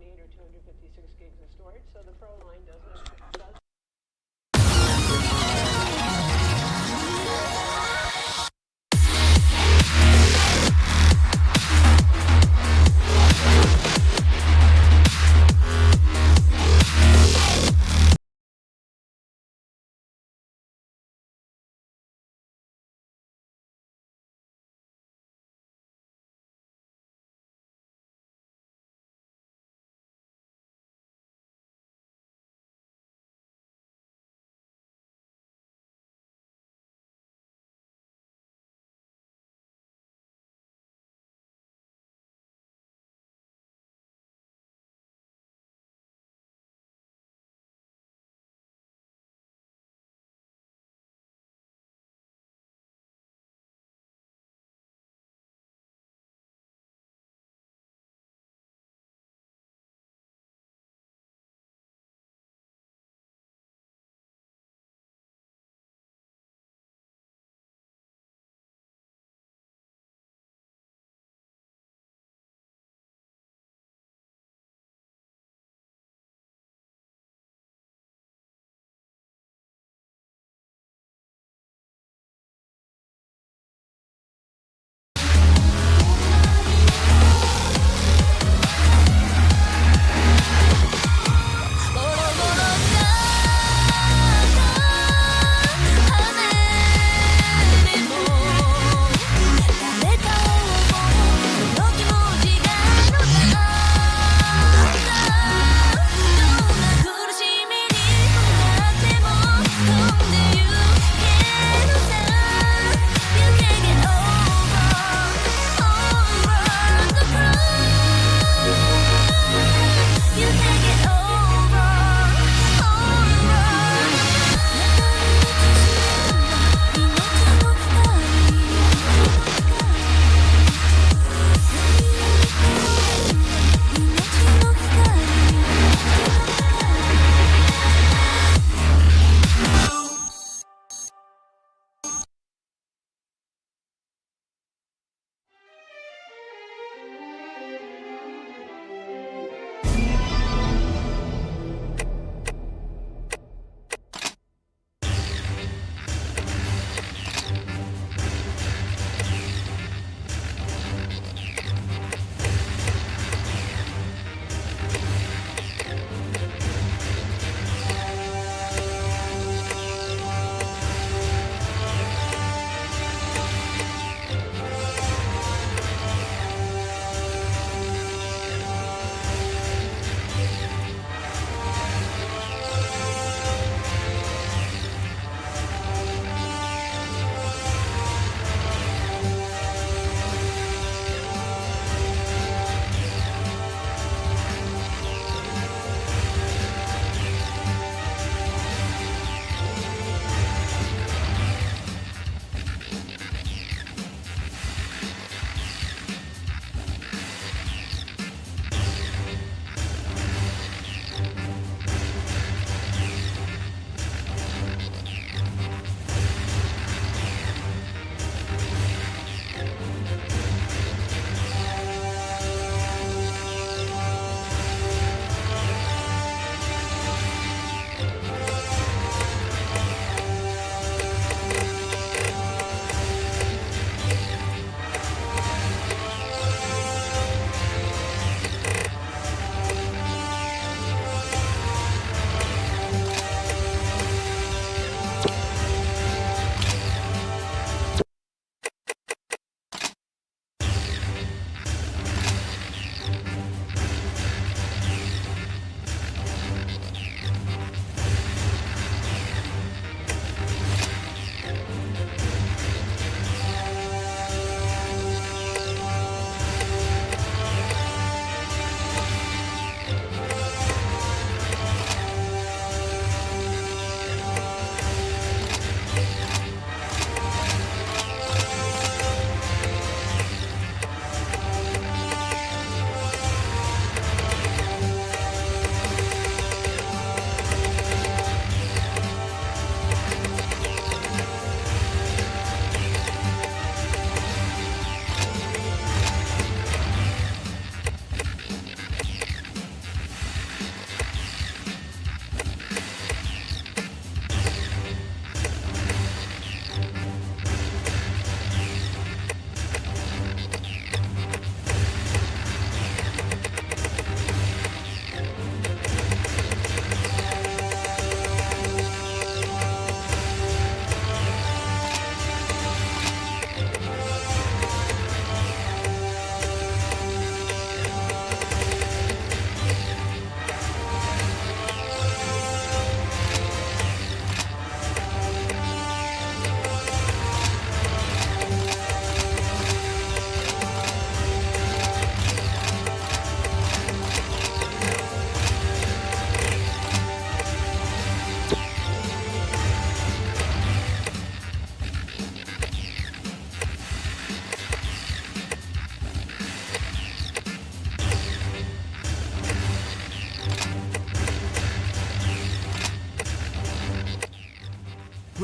228 or 256 gigs of storage. So the Pro line does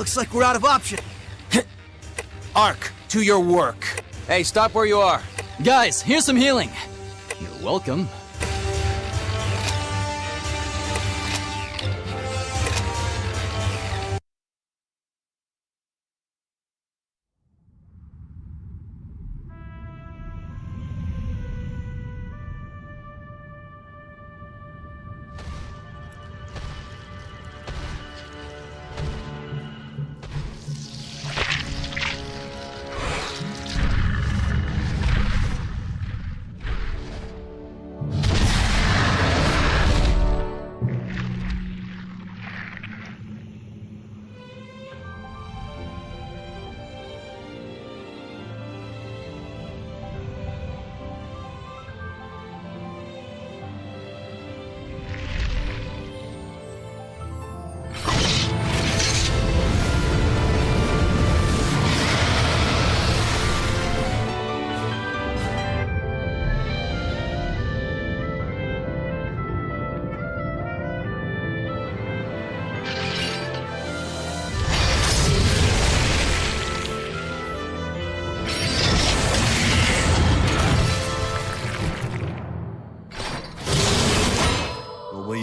Looks like we're out of option. Ark, to your work. Hey, stop where you are. Guys, here's some healing. You're welcome.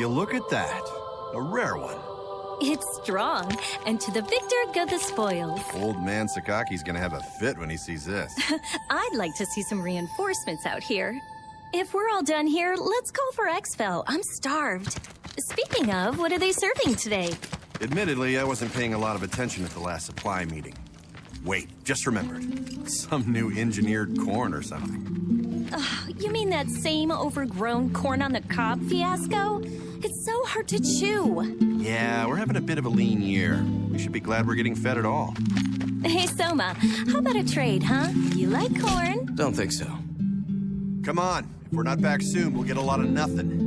Look at that. A rare one. It's strong, and to the victor go the spoils. Old man Sakaki's gonna have a fit when he sees this. I'd like to see some reinforcements out here. If we're all done here, let's call for exfil. I'm starved. Speaking of, what are they serving today? Admittedly, I wasn't paying a lot of attention at the last supply meeting. Wait, just remembered. Some new engineered corn or something. You mean that same overgrown corn on the cob fiasco? It's so hard to chew. Yeah, we're having a bit of a lean year. We should be glad we're getting fed at all. Hey, Soma, how about a trade, huh? You like corn? Don't think so. Come on. If we're not back soon, we'll get a lot of nothing.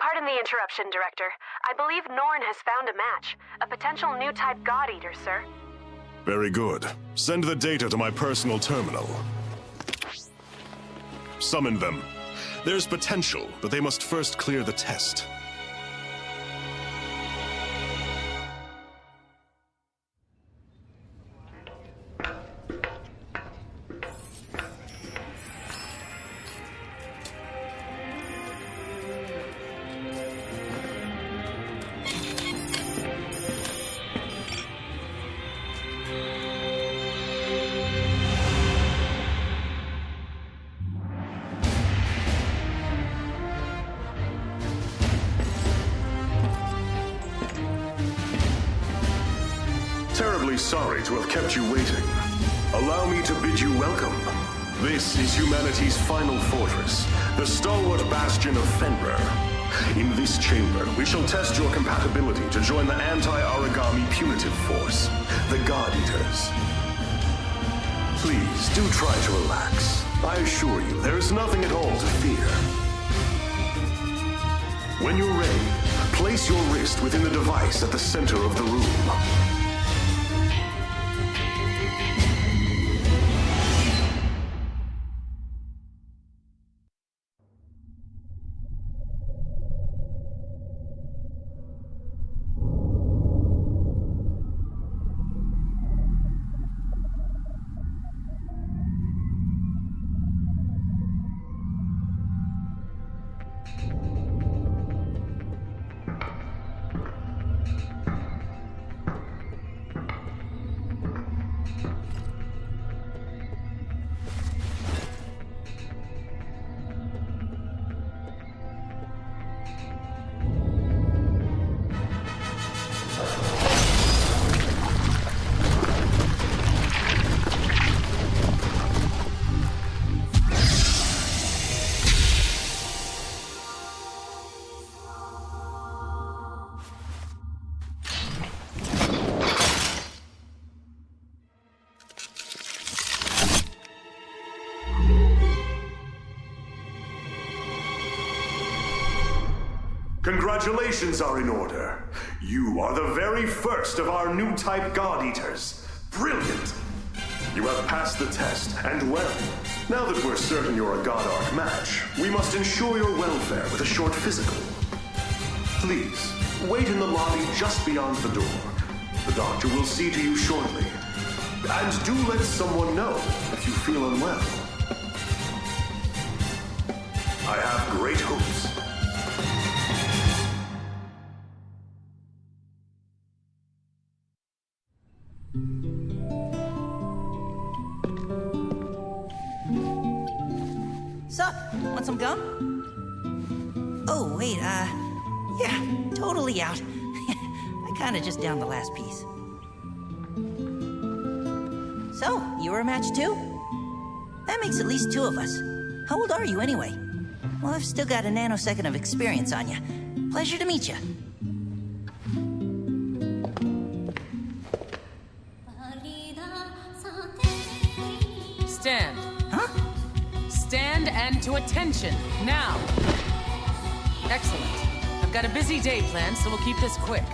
Pardon the interruption, Director. I believe Norn has found a match. A potential new type God Eater, sir. Very good. Send the data to my personal terminal. Summon them. There's potential, but they must first clear the test. Terribly sorry to have kept you waiting. Allow me to bid you welcome. This is humanity's final fortress, the stalwart bastion of Fenrir. In this chamber, we shall test your compatibility to join the anti-Aragami punitive force, the God Eaters. Please, do try to relax. I assure you, there is nothing at all to fear. When you're ready, place your wrist within the device at the center of the room. Congratulations are in order. You are the very first of our new type God Eaters. Brilliant! You have passed the test, and well. Now that we're certain you're a God Arc match, we must ensure your welfare with a short physical. Please, wait in the lobby just beyond the door. The doctor will see to you shortly. And do let someone know if you feel unwell. I have great hopes. Sup? Want some gum? Oh, wait, yeah, totally out. I kinda just downed the last piece. So, you were a match too? That makes at least two of us. How old are you anyway? Well, I've still got a nanosecond of experience on you. Pleasure to meet you. Stand. Huh? Stand and to attention, now. Excellent. I've got a busy day planned, so we'll keep this quick.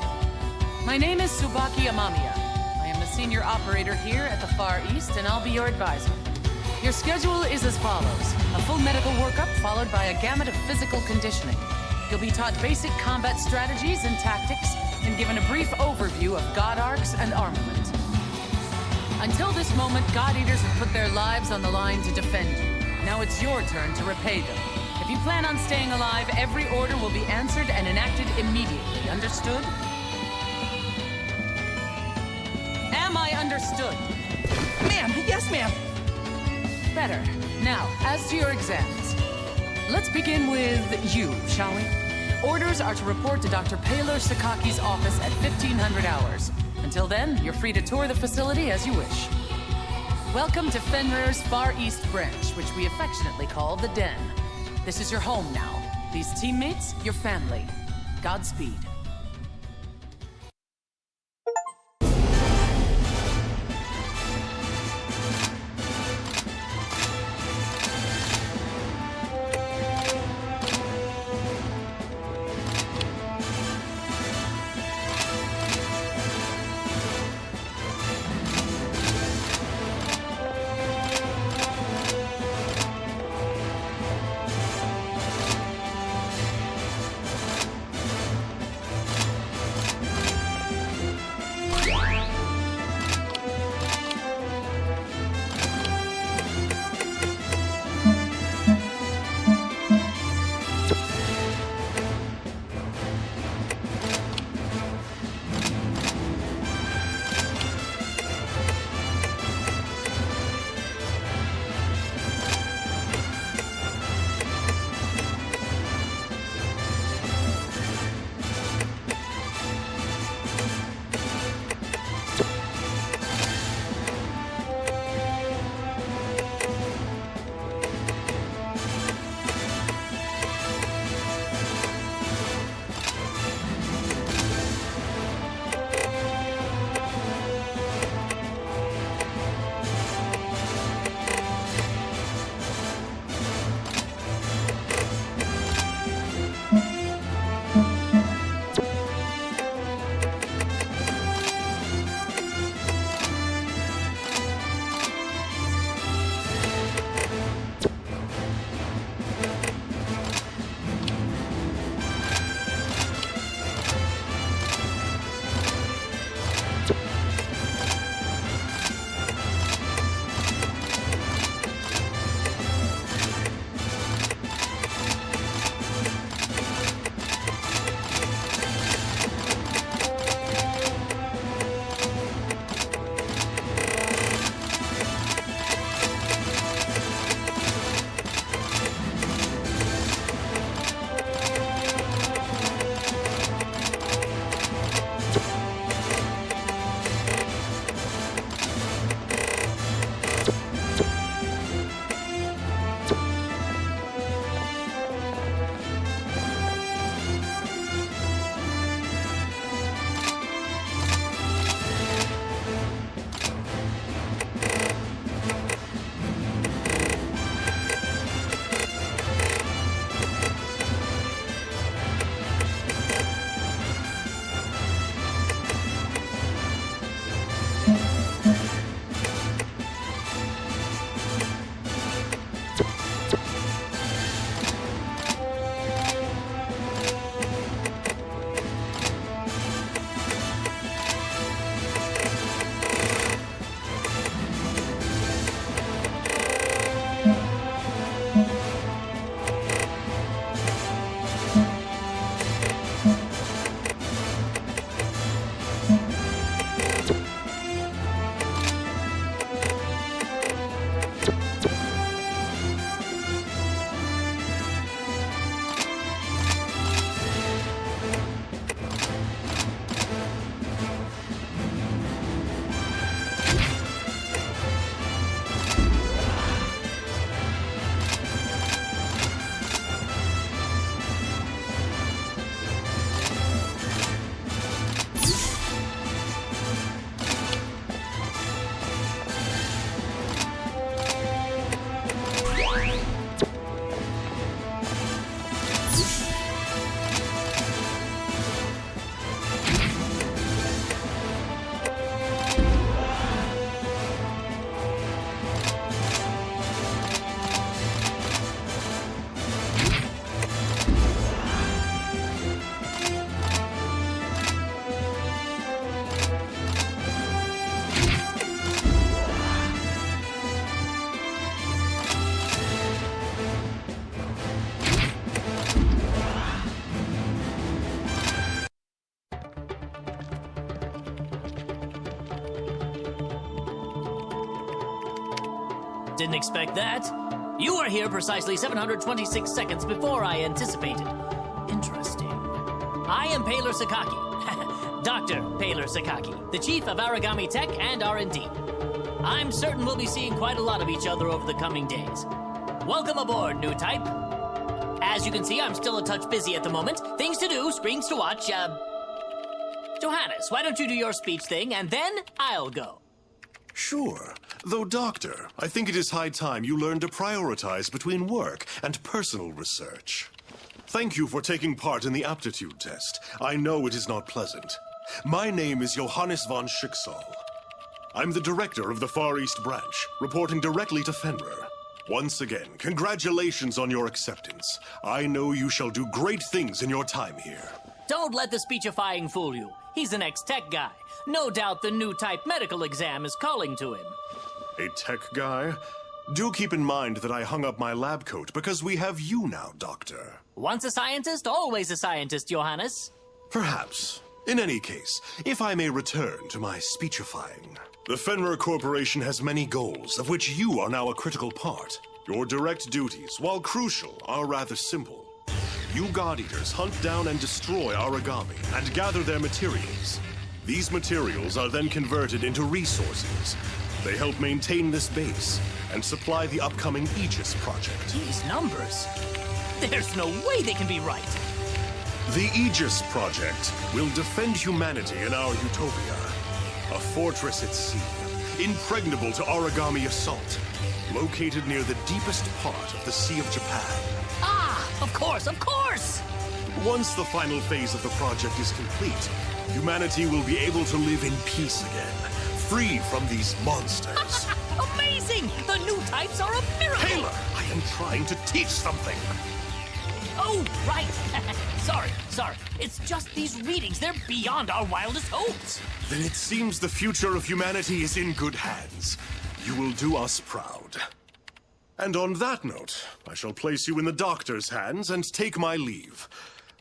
My name is Tsubaki Amamiya. I am the senior operator here at the Far East, and I'll be your advisor. Your schedule is as follows. A full medical workup followed by a gamut of physical conditioning. You'll be taught basic combat strategies and tactics, and given a brief overview of God Arcs and armament. Until this moment, God Eaters have put their lives on the line to defend you. Now it's your turn to repay them. If you plan on staying alive, every order will be answered and enacted immediately. Understood? Am I understood? Ma'am, yes, ma'am. Better. Now, as to your exams. Let's begin with you, shall we? Orders are to report to Dr. Paler Sakaki's office at 1500 hours. Until then, you're free to tour the facility as you wish. Welcome to Fenrir's Far East branch, which we affectionately call the Den. This is your home now. These teammates, your family. Godspeed. Didn't expect that. You are here precisely 726 seconds before I anticipated. Interesting. I am Paler Sakaki. Dr. Paler Sakaki, the chief of Aragami Tech and R&D. I'm certain we'll be seeing quite a lot of each other over the coming days. Welcome aboard, new type. As you can see, I'm still a touch busy at the moment. Things to do, screens to watch. Johannes, why don't you do your speech thing, and then I'll go. Sure. Though, Doctor, I think it is high time you learn to prioritize between work and personal research. Thank you for taking part in the aptitude test. I know it is not pleasant. My name is Johannes von Schicksal. I'm the director of the Far East Branch, reporting directly to Fenrir. Once again, congratulations on your acceptance. I know you shall do great things in your time here. Don't let the speechifying fool you. He's an ex-tech guy. No doubt the new type medical exam is calling to him. A tech guy? Do keep in mind that I hung up my lab coat because we have you now, Doctor. Once a scientist, always a scientist, Johannes. Perhaps. In any case, if I may return to my speechifying. The Fenrir Corporation has many goals, of which you are now a critical part. Your direct duties, while crucial, are rather simple. You God Eaters hunt down and destroy Aragami and gather their materials. These materials are then converted into resources. They help maintain this base and supply the upcoming Aegis project. These numbers. There's no way they can be right. The Aegis project will defend humanity in our utopia. A fortress at sea, impregnable to Aragami assault, located near the deepest part of the Sea of Japan. Ah, of course, of course! Once the final phase of the project is complete, humanity will be able to live in peace again, free from these monsters. Amazing! The new types are a miracle! Taylor, I am trying to teach something. Oh, right. Sorry. It's just these readings. They're beyond our wildest hopes. Then it seems the future of humanity is in good hands. You will do us proud. And on that note, I shall place you in the doctor's hands and take my leave.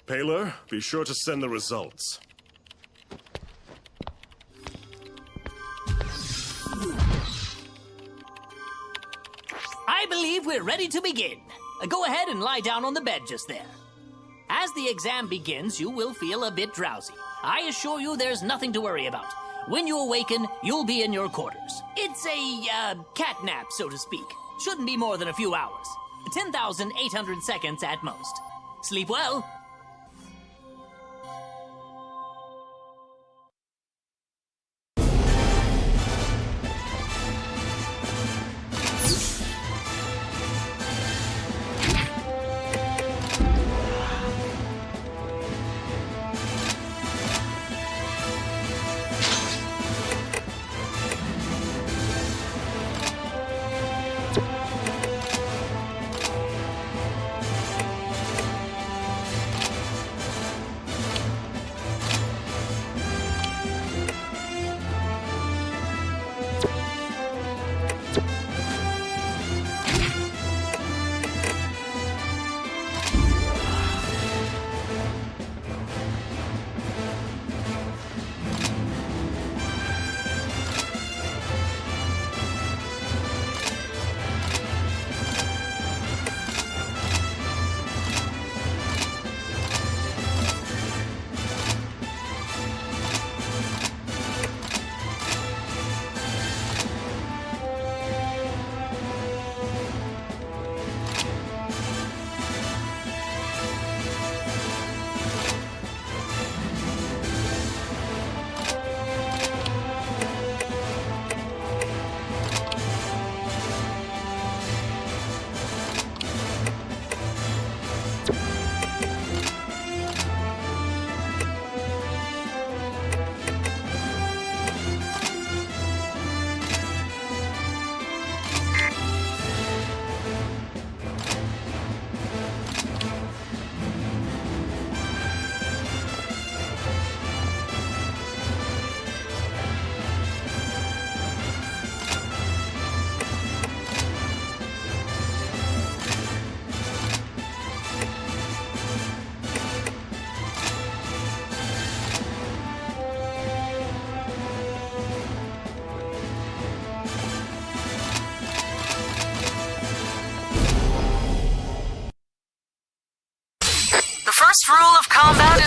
Paler, be sure to send the results. I believe we're ready to begin. Go ahead and lie down on the bed just there. As the exam begins, you will feel a bit drowsy. I assure you there's nothing to worry about. When you awaken, you'll be in your quarters. It's a, cat nap, so to speak. Shouldn't be more than a few hours. 10,800 seconds at most. Sleep well.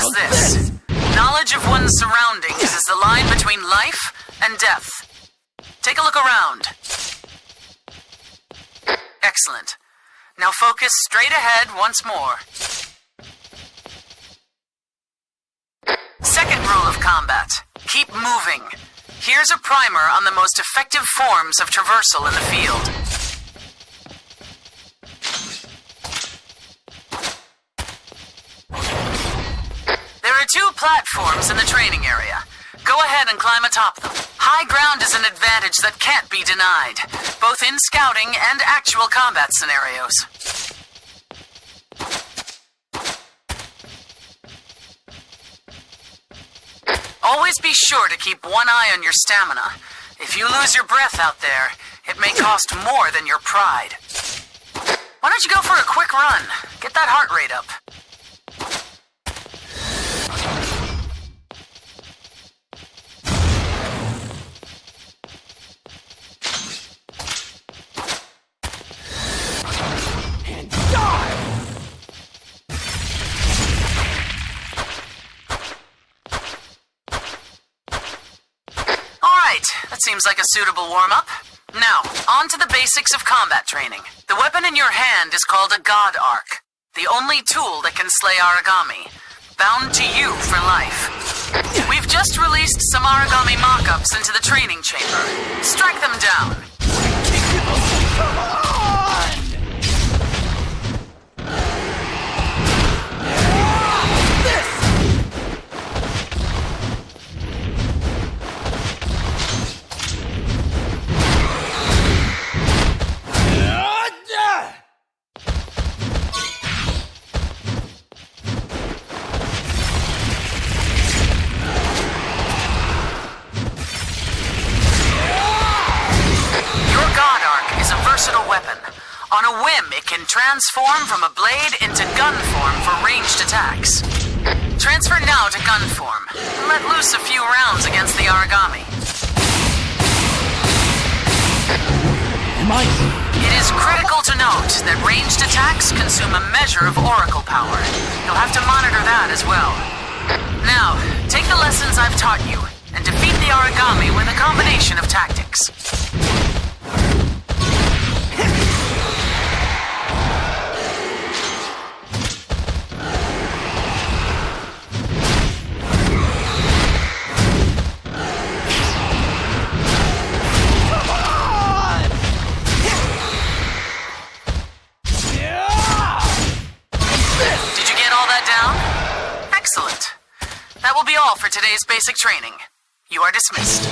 is this. Knowledge of one's surroundings is the line between life and death. Take a look around. Excellent. Now focus straight ahead once more. Second rule of combat. Keep moving. Here's a primer on the most effective forms of traversal in the field. There are 2 platforms in the training area. Go ahead and climb atop them. High ground is an advantage that can't be denied, both in scouting and actual combat scenarios. Always be sure to keep one eye on your stamina. If you lose your breath out there, it may cost more than your pride. Why don't you go for a quick run? Get that heart rate up. That seems like a suitable warm-up. Now, on to the basics of combat training. The weapon in your hand is called a God Arc, the only tool that can slay Aragami, bound to you for life. We've just released some Aragami mock-ups into the training chamber. Strike them down. Come on! Weapon. On a whim, it can transform from a blade into gun form for ranged attacks. Transfer now to gun form, and let loose a few rounds against the Aragami. It is critical to note that ranged attacks consume a measure of oracle power. You'll have to monitor that as well. Now, take the lessons I've taught you, and defeat the Aragami with a combination of tactics. Excellent. That will be all for today's basic training. You are dismissed.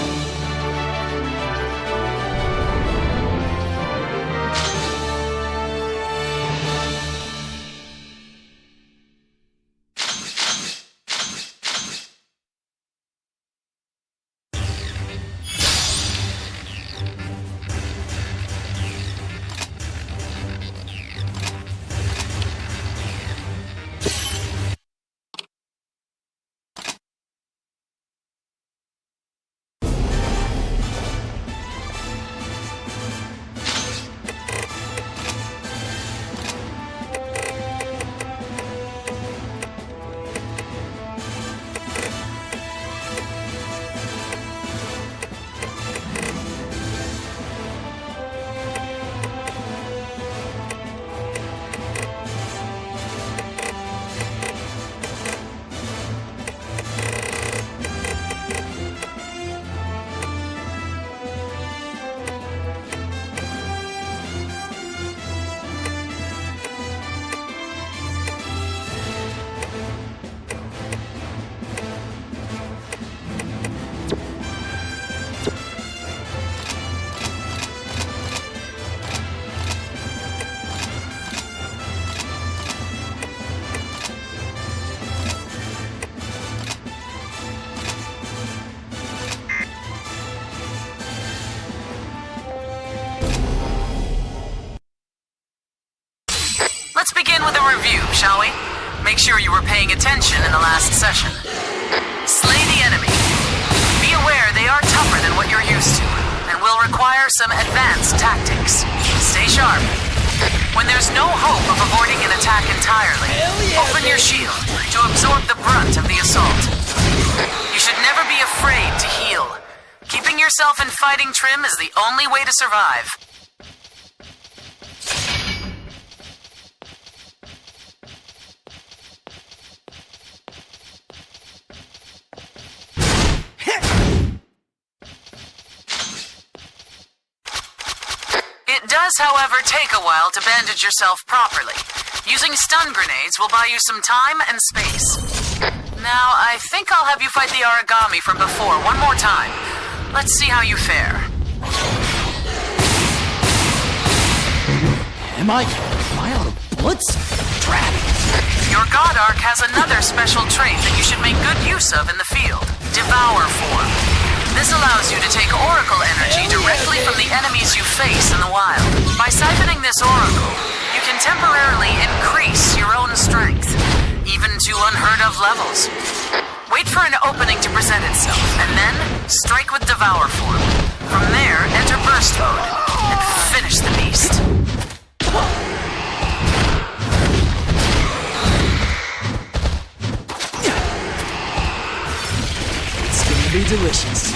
Let's begin with a review, shall we? Make sure you were paying attention in the last session. Slay the enemy. Be aware they are tougher than what you're used to, and will require some advanced tactics. Stay sharp. When there's no hope of avoiding an attack entirely, open your shield to absorb the brunt of the assault. You should never be afraid to heal. Keeping yourself in fighting trim is the only way to survive. It does, however, take a while to bandage yourself properly. Using stun grenades will buy you some time and space. Now, I think I'll have you fight the Aragami from before one more time. Let's see how you fare. Am I out of bullets? Drat. Your God Arc has another special trait that you should make good use of in the field. Devour form. This allows you to take Oracle energy directly from the enemies you face in the wild. By siphoning this Oracle, you can temporarily increase your own strength, even to unheard of levels. Wait for an opening to present itself, and then strike with Devour form. From there, enter Burst mode, and finish the beast. It's gonna be delicious.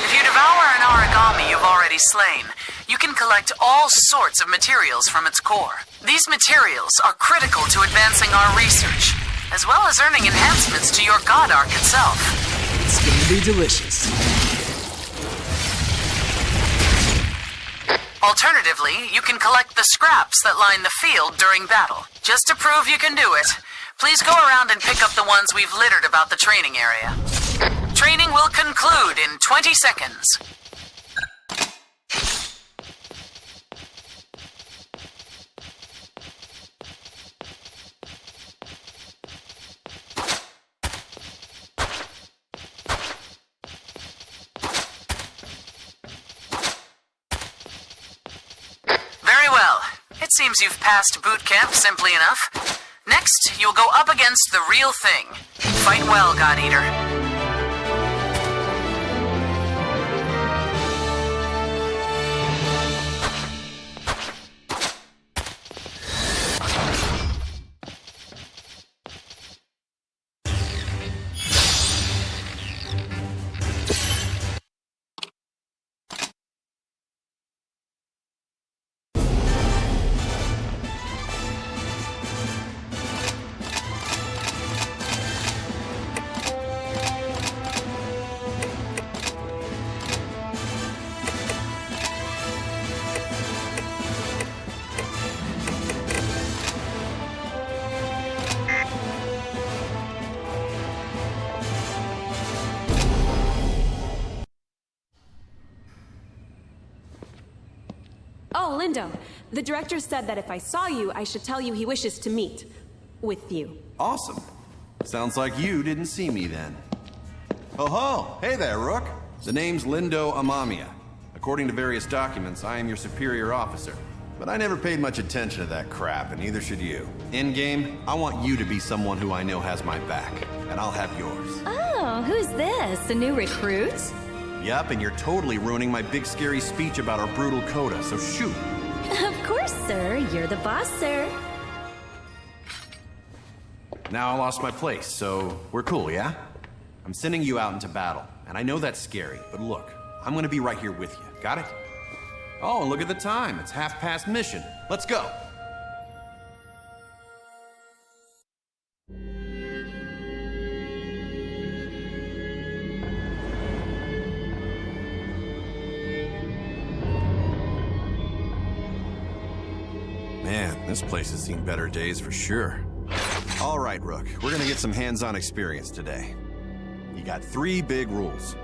If you devour an Aragami you've already slain, you can collect all sorts of materials from its core. These materials are critical to advancing our research, as well as earning enhancements to your God Arc itself. It's gonna be delicious. Alternatively, you can collect the scraps that line the field during battle. Just to prove you can do it, please go around and pick up the ones we've littered about the training area. Training will conclude in 20 seconds. Very well. It seems you've passed boot camp simply enough. Next, you'll go up against the real thing. Fight well, God Eater. Oh, Lindo, the director said that if I saw you, I should tell you he wishes to meet with you. Awesome. Sounds like you didn't see me then. Oh ho! Hey there, Rook. The name's Lindo Amamiya. According to various documents, I am your superior officer. But I never paid much attention to that crap, and neither should you. In-game, I want you to be someone who I know has my back, and I'll have yours. Oh, who's this? A new recruit? Yup, and you're totally ruining my big scary speech about our brutal coda, so shoot. Of course, sir. You're the boss, sir. Now I lost my place, so we're cool, yeah? I'm sending you out into battle, and I know that's scary, but look, I'm gonna be right here with you. Got it? Oh, and look at the time. It's 1/2 mission. Let's go. Man, this place has seen better days for sure. All right, Rook, we're gonna get some hands-on experience today. You got 3 big rules.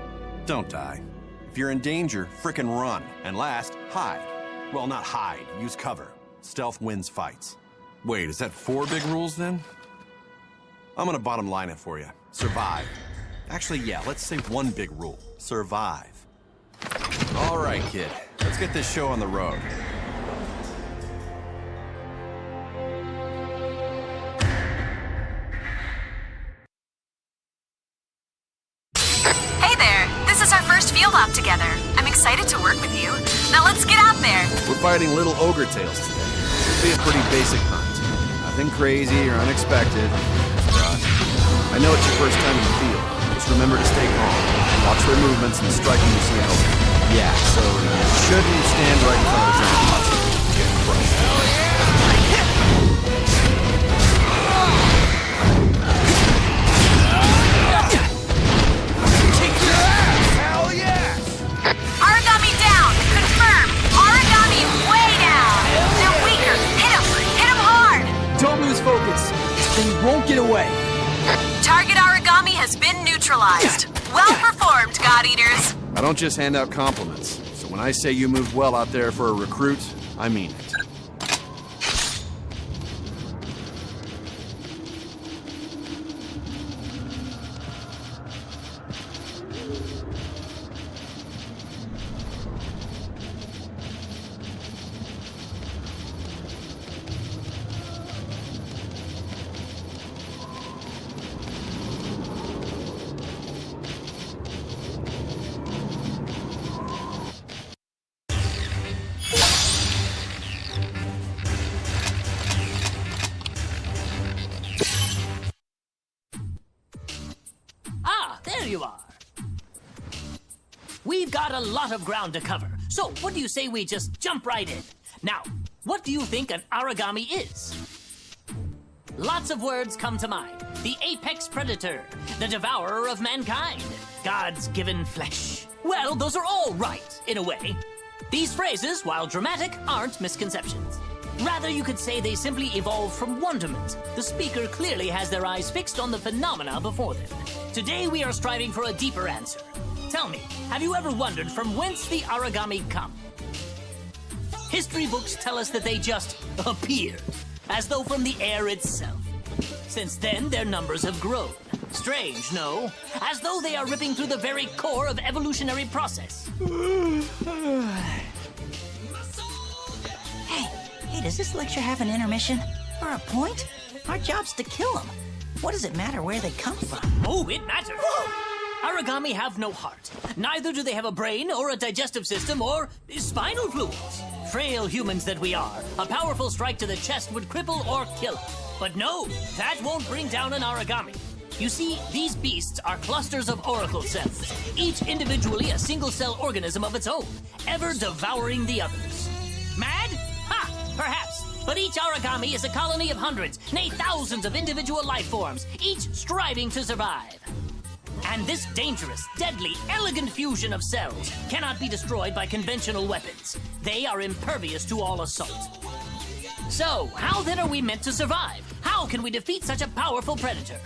Don't die. If you're in danger, frickin' run. And last, hide. Well, not hide, use cover. Stealth wins fights. Wait, is that 4 big rules then? I'm gonna bottom line it for you. Survive. Actually, yeah, let's say 1 big rule. Survive. All right, kid. Let's get this show on the road. Hey there, this is our first first field op together. I'm excited to work with you. Now let's get out there. We're fighting little ogre tails today. It'll be a pretty basic hunt. Nothing crazy or unexpected. I know it's your first time in the field. Just remember to stay calm. Watch their movements and strike when you see an ogre. Yeah, so you shouldn't stand right in front of a giant monster. Get crushed. Hell yeah! Kick your ass! Hell yes! Aragami down! Confirm! Aragami way down! They're weaker! Hit them! Hit them hard! Don't lose focus. This thing won't get away. Target Aragami has been neutralized. Well performed, God Eaters. I don't just hand out compliments. So when I say you moved well out there for a recruit, I mean it. There you are. We've got a lot of ground to cover, so what do you say we just jump right in? Now, what do you think an Aragami is? Lots of words come to mind. The apex predator, the devourer of mankind, God's given flesh. Well, those are all right, in a way. These phrases, while dramatic, aren't misconceptions. Rather, you could say they simply evolved from wonderment. The speaker clearly has their eyes fixed on the phenomena before them. Today, we are striving for a deeper answer. Tell me, have you ever wondered from whence the Aragami come? History books tell us that they just appeared, as though from the air itself. Since then, their numbers have grown. Strange, no? As though they are ripping through the very core of evolutionary process. Hey, does this lecture have an intermission? Or a point? Our job's to kill them. What does it matter where they come from? Oh, it matters. Aragami have no heart. Neither do they have a brain or a digestive system or spinal fluids. Frail humans that we are, a powerful strike to the chest would cripple or kill us. But no, that won't bring down an Aragami. You see, these beasts are clusters of oracle cells, each individually a single-cell organism of its own, ever devouring the others. Mad? Ha! Perhaps. But each Aragami is a colony of hundreds, nay thousands of individual life forms, each striving to survive. And this dangerous, deadly, elegant fusion of cells cannot be destroyed by conventional weapons. They are impervious to all assault. So, how then are we meant to survive? How can we defeat such a powerful predator?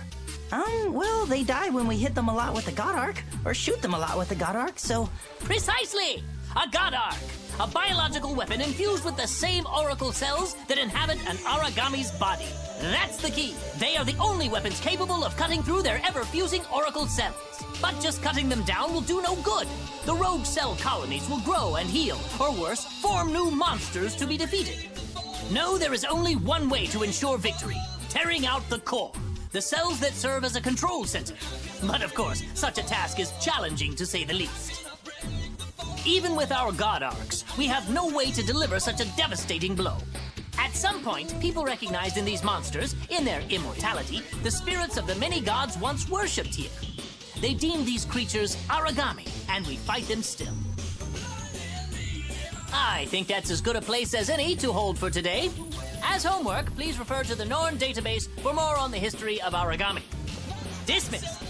Well, they die when we hit them a lot with the God Arc, or shoot them a lot with the God Arc, so... Precisely! A God Arc! A biological weapon infused with the same oracle cells that inhabit an Aragami's body. That's the key. They are the only weapons capable of cutting through their ever-fusing oracle cells. But just cutting them down will do no good. The rogue cell colonies will grow and heal, or worse, form new monsters to be defeated. No, there is only one way to ensure victory. Tearing out the core. The cells that serve as a control center. But of course, such a task is challenging to say the least. Even with our God Arcs, we have no way to deliver such a devastating blow. At some point, people recognized in these monsters, in their immortality, the spirits of the many gods once worshipped here. They deemed these creatures Aragami, and we fight them still. I think that's as good a place as any to hold for today. As homework, please refer to the Norn database for more on the history of Aragami. Dismissed.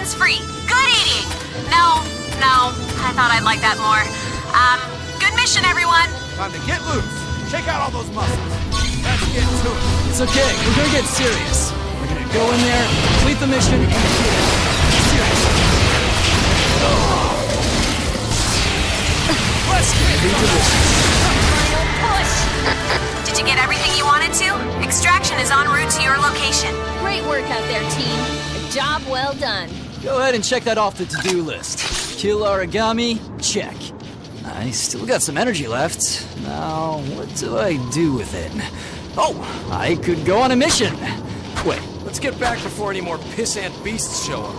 hands-free. Good eating. No, I thought I'd like that more. Good mission, everyone. Time to get loose. Shake out all those muscles. Let's get to it. It's okay, we're gonna get serious. We're gonna go in there, complete the mission, and get out. Seriously. Let's get Into this. Final push. Did you get everything you wanted to? Extraction is en route to your location. Great work out there, team. A job well done. Go ahead and check that off the to-do list. Kill Aragami, check. I still got some energy left. Now, what do I do with it? Oh, I could go on a mission. Wait, Let's get back before any more pissant beasts show up.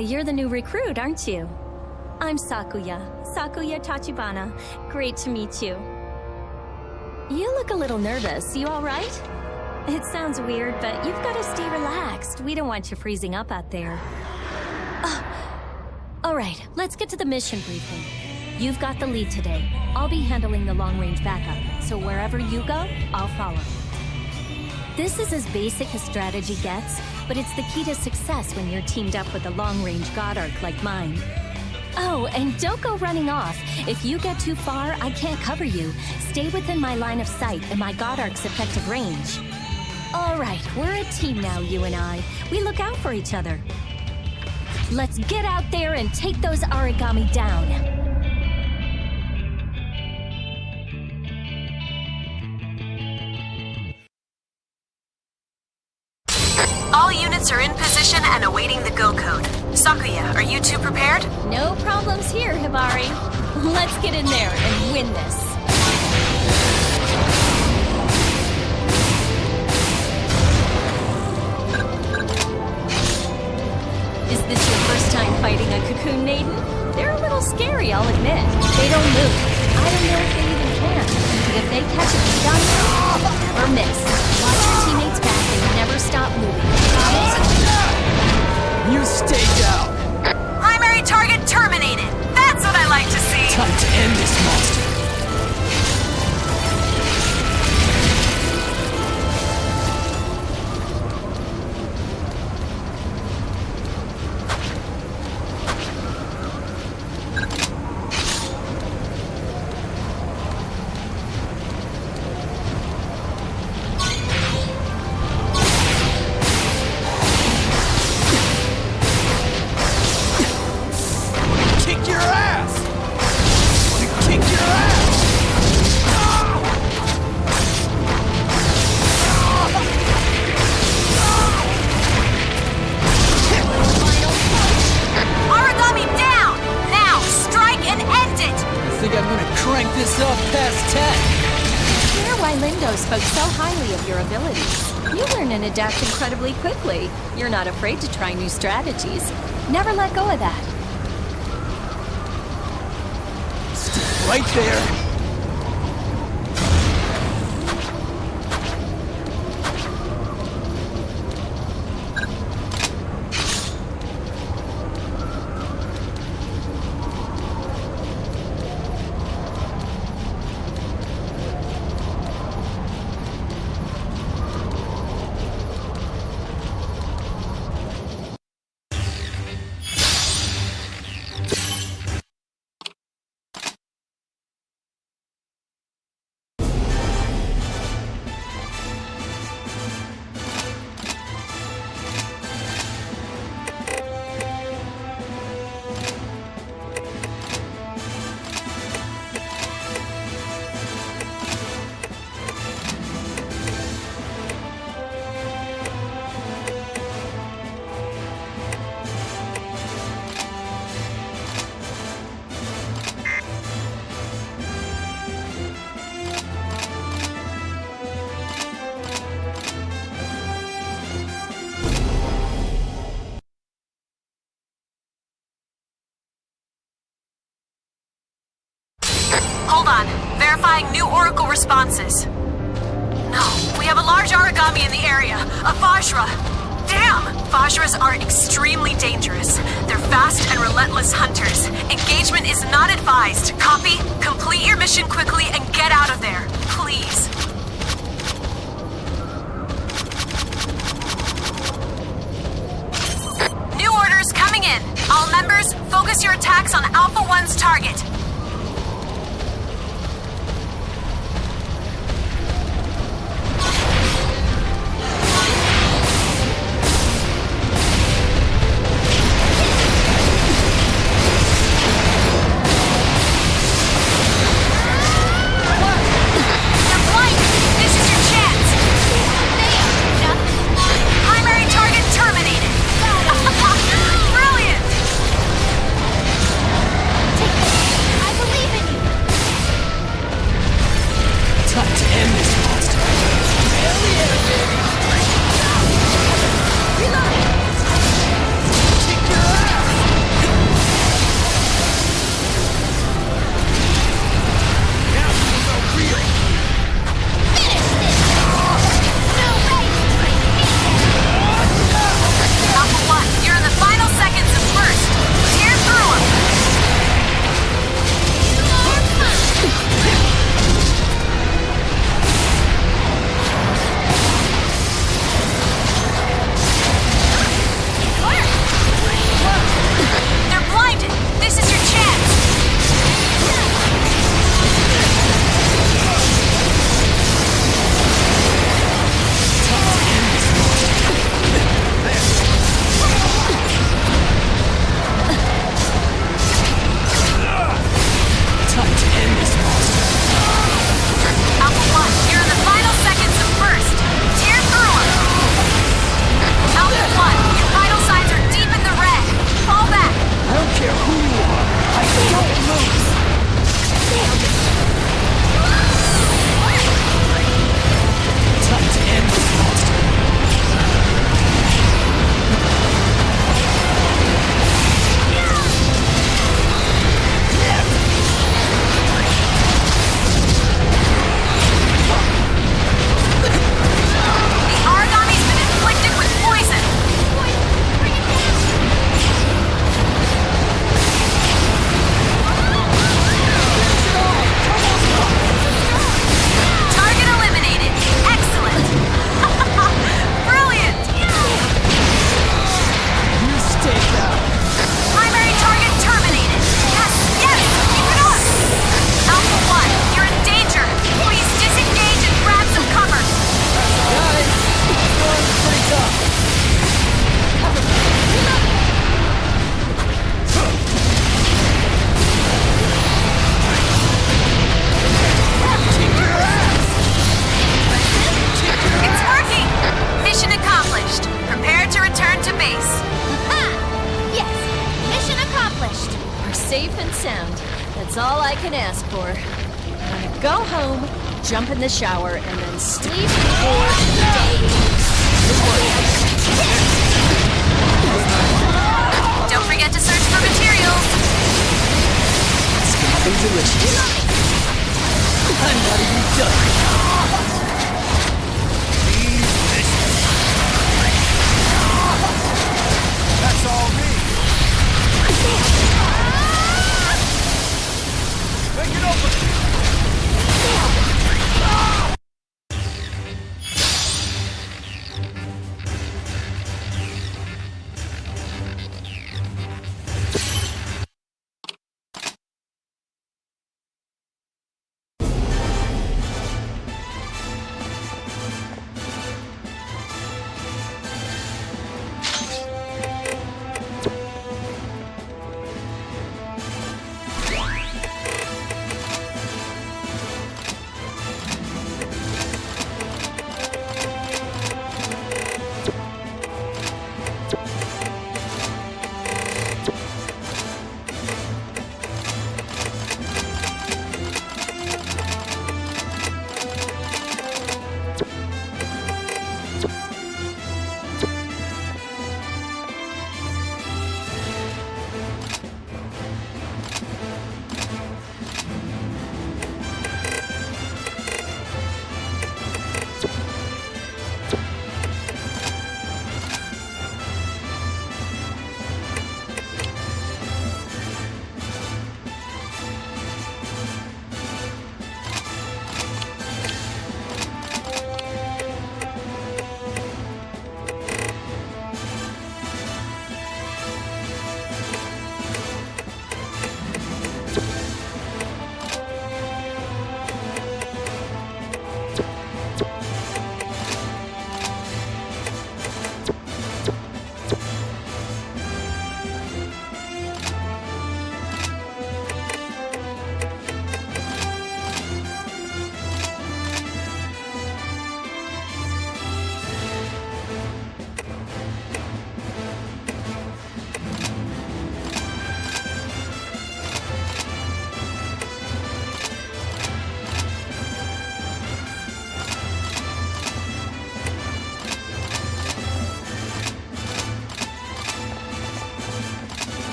You're the new recruit, aren't you? I'm Sakuya Tachibana. Great to meet you. You look a little nervous. You all right? It sounds weird, but you've got to stay relaxed. We don't want you freezing up out there. All right, let's get to the mission briefing. You've got the lead today. I'll be handling the long-range backup, so wherever you go, I'll follow. This is as basic as strategy gets, but it's the key to success when you're teamed up with a long-range God Arc like mine. Oh, and don't go running off. If you get too far, I can't cover you. Stay within my line of sight and my God Arc's effective range. All right, we're a team now, you and I. We look out for each other. Let's get out there and take those Aragami down. All units are in position and awaiting the go code. Sakuya, are you two prepared? No problems here, Hibari. Let's get in there and win this. Is this your first time fighting a cocoon maiden? They're a little scary, I'll admit. They don't move. I don't know if they even can. But if they catch a beat on you, they'll never miss. Watch your teammates back and never stop moving. you stay down. Primary target terminated. That's what I like to see. Time to end this monster. Spoke so highly of your abilities. You learn and adapt incredibly quickly. You're not afraid to try new strategies. Never let go of that. Stay right there. Verifying new Oracle responses. No, we have a large Aragami in the area. A Vajra. Damn! Vajras are extremely dangerous. They're fast and relentless hunters. Engagement is not advised. Copy? Complete your mission quickly and get out of there. Please. New orders coming in. All members, focus your attacks on Alpha 1's target. Jump in the shower, and then sleep for days. Don't forget to search for materials. It's gonna be delicious. I'm not even done. That's all me. Make it open.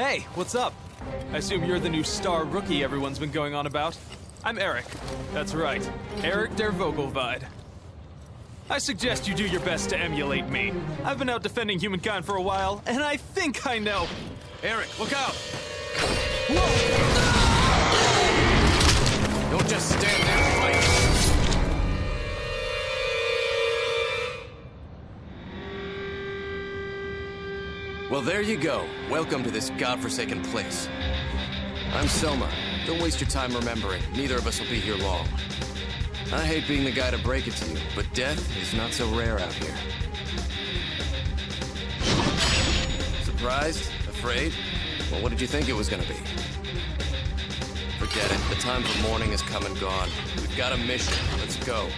Hey, what's up? I assume you're the new star rookie everyone's been going on about. I'm Eric. That's right, Eric der Vogelweide. I suggest you do your best to emulate me. I've been out defending humankind for a while, and I think I know. Eric, look out! Whoa! Don't just stand there and fight. Well, there you go. Welcome to this godforsaken place. I'm Selma. Don't waste your time remembering. Neither of us will be here long. I hate being the guy to break it to you, but death is not so rare out here. Surprised? Afraid? Well, what did you think it was gonna be? Forget it. The time for mourning has come and gone. We've got a mission. Let's go.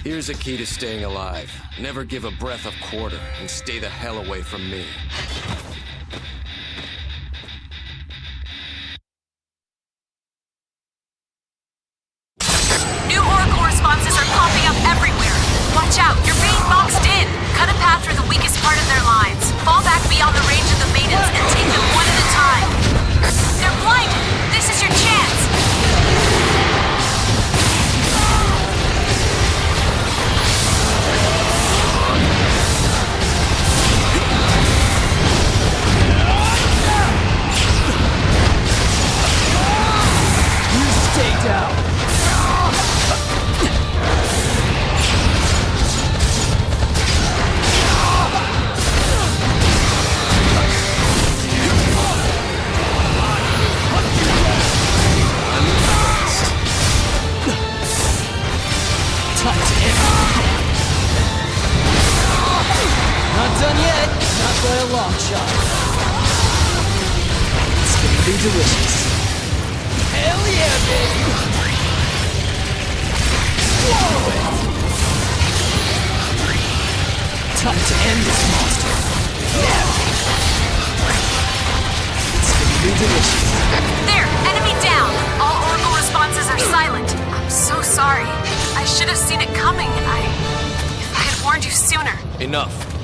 Here's a key to staying alive. Never give a breath a quarter, and stay the hell away from me. New Oracle responses are popping up everywhere. Watch out, you're being boxed in. Cut a path through the weakest part of their lines. Fall back beyond the range of the maidens and take them one at a time. They're blinded. This is your chance. Stay down. Time to end. Not done yet. Not by a long shot. It's gonna be delicious. Hell yeah, baby! Swallow it! Time to end this monster. Yeah! It's gonna be delicious. There, enemy down. All Oracle responses are silent. I'm so sorry. I should have seen it coming. If I had warned you sooner. Enough.